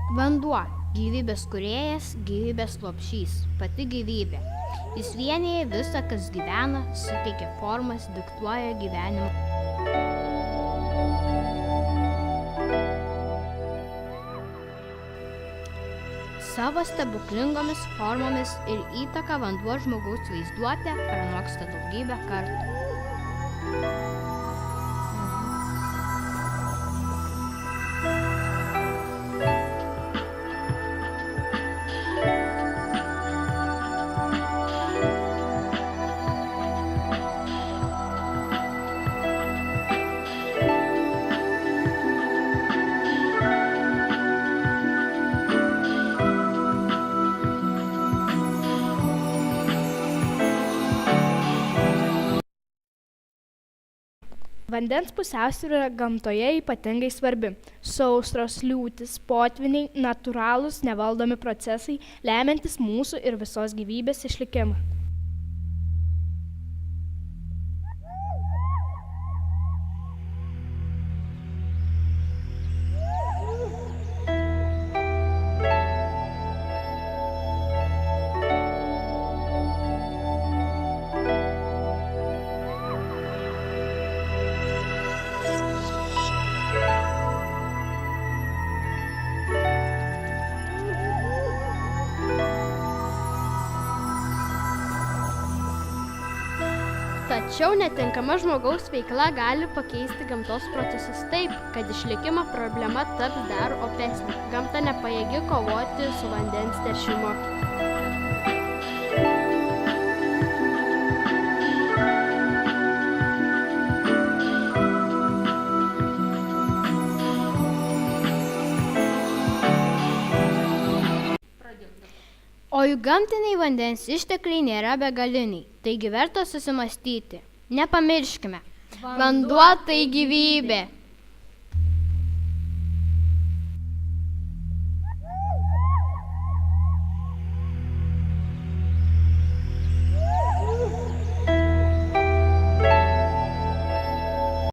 Vanduo – gyvybės kūrėjas, gyvybės lopšys, pati gyvybė. Jis vienija visą, kas gyvena, suteikia formas, diktuoja gyvenimą. Savo stebuklingomis formomis ir įtaka vanduo žmogaus vaizduotę pranoksta daugybę kartų. Vandens pusiausvyra gamtoje ypatingai svarbi. Sausros, liūtys, potvyniai – natūralūs, nevaldomi procesai, lemiantys mūsų ir visos gyvybės išlikimą. Tačiau netinkama žmogaus veikla gali pakeisti gamtos procesus taip, kad išlikimo problema taps dar opesnė. Gamta nepajėgi kovoti su vandens teršimu. O juk gamtiniai vandens ištekliai nėra begaliniai, taigi verta susimąstyti. Nepamirškime, vanduo tai gyvybė.